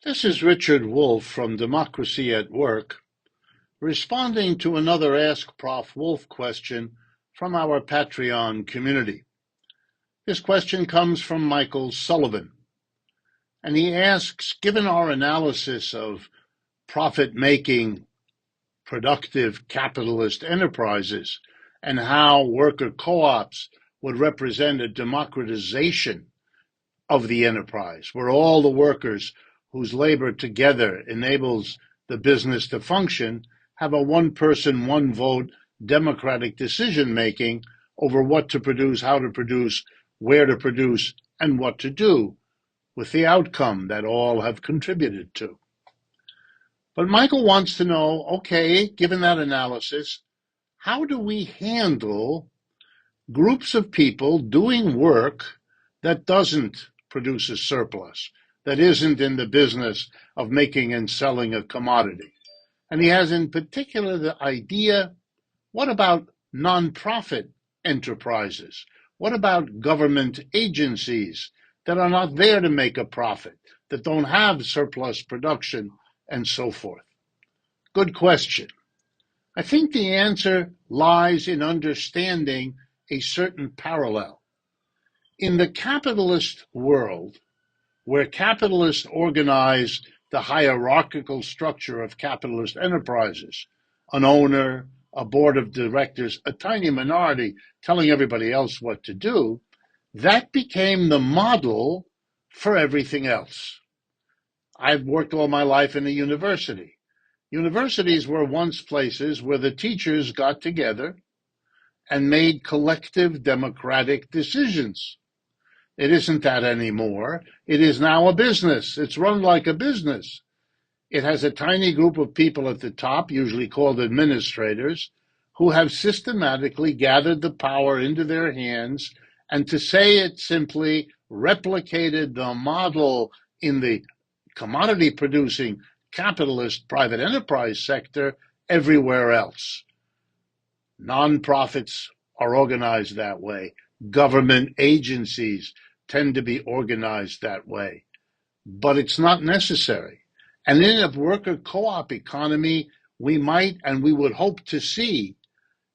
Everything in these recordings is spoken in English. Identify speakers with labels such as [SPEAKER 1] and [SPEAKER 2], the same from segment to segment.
[SPEAKER 1] This is Richard Wolff from Democracy at Work, responding to another Ask Prof Wolff question from our Patreon community. This question comes from Michael Sullivan, and he asks, given our analysis of profit-making, productive capitalist enterprises and how worker co-ops would represent a democratization of the enterprise, where all the workers whose labor together enables the business to function have a one-person, one-vote democratic decision-making over what to produce, how to produce, where to produce, and what to do, with the outcome that all have contributed to. But Michael wants to know, okay, given that analysis, how do we handle groups of people doing work that doesn't produce a surplus, that isn't in the business of making and selling a commodity? And he has in particular the idea, what about nonprofit enterprises? What about government agencies that are not there to make a profit, that don't have surplus production, and so forth? Good question. I think the answer lies in understanding a certain parallel. In the capitalist world, where capitalists organize the hierarchical structure of capitalist enterprises, an owner, a board of directors, a tiny minority telling everybody else what to do, that became the model for everything else. I've worked all my life in a university. Universities were once places where the teachers got together and made collective democratic decisions. It isn't that anymore. It is now a business. It's run like a business. It has a tiny group of people at the top, usually called administrators, who have systematically gathered the power into their hands, and to say it simply, replicated the model in the commodity-producing capitalist private enterprise sector everywhere else. Nonprofits are organized that way. Government agencies tend to be organized that way. But it's not necessary. And in a worker co-op economy, we might and we would hope to see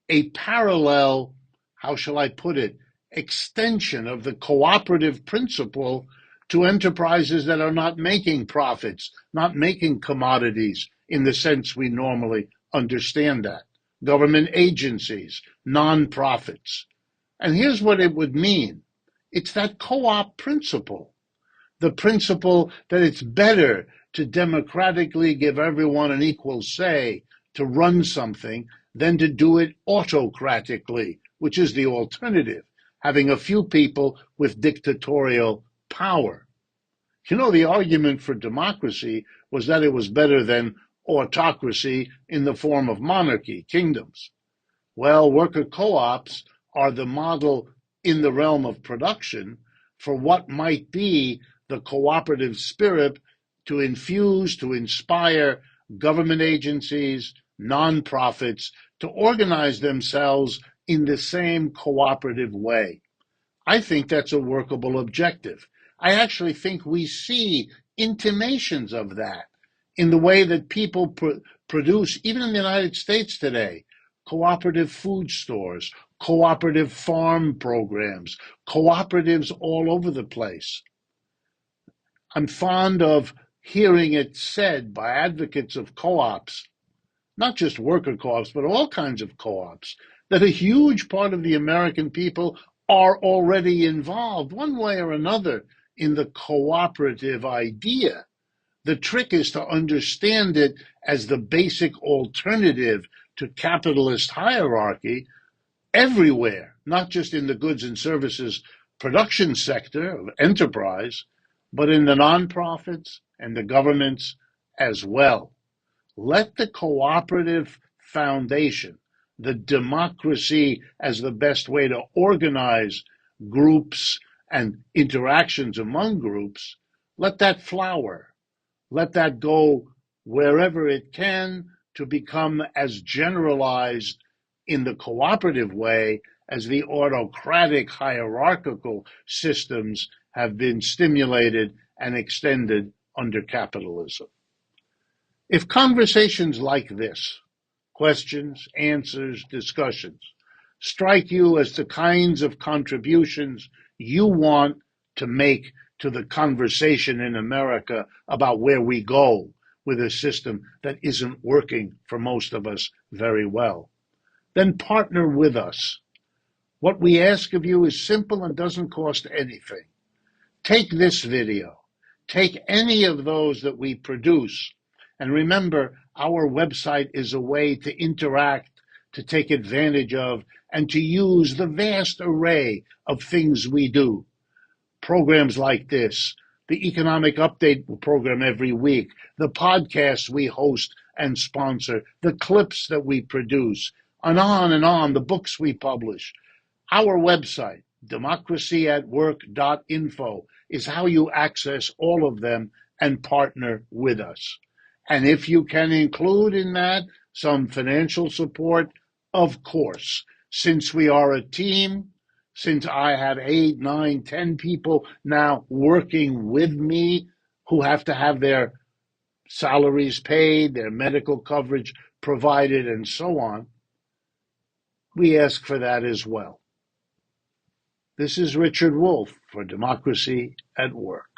[SPEAKER 1] a parallel, how shall I put it, extension of the cooperative principle to enterprises that are not making profits, not making commodities in the sense we normally understand that. Government agencies, nonprofits. And here's what it would mean. It's that co-op principle, the principle that it's better to democratically give everyone an equal say to run something than to do it autocratically, which is the alternative, having a few people with dictatorial power. You know, the argument for democracy was that it was better than autocracy in the form of monarchy, kingdoms. Well, worker co-ops are the model in the realm of production for what might be the cooperative spirit to infuse, to inspire government agencies, nonprofits to organize themselves in the same cooperative way. I think that's a workable objective. I actually think we see intimations of that in the way that people produce, even in the United States today, cooperative food stores, cooperative farm programs, cooperatives all over the place. I'm fond of hearing it said by advocates of co-ops, not just worker co-ops, but all kinds of co-ops, that a huge part of the American people are already involved, one way or another, in the cooperative idea. The trick is to understand it as the basic alternative to capitalist hierarchy everywhere, not just in the goods and services production sector of enterprise, but in the nonprofits and the governments as well. Let the cooperative foundation, the democracy as the best way to organize groups and interactions among groups, let that flower. Let that go wherever it can to become as generalized in the cooperative way as the autocratic hierarchical systems have been stimulated and extended under capitalism. If conversations like this, questions, answers, discussions, strike you as the kinds of contributions you want to make to the conversation in America about where we go with a system that isn't working for most of us very well, then partner with us. What we ask of you is simple and doesn't cost anything. Take this video, take any of those that we produce, and remember, our website is a way to interact, to take advantage of, and to use the vast array of things we do. Programs like this, the Economic Update program every week, the podcasts we host and sponsor, the clips that we produce, and on, the books we publish. Our website, democracyatwork.info, is how you access all of them and partner with us. And if you can include in that some financial support, of course, since we are a team, since I have 8, 9, 10 people now working with me who have to have their salaries paid, their medical coverage provided, and so on, we ask for that as well. This is Richard Wolff for Democracy at Work.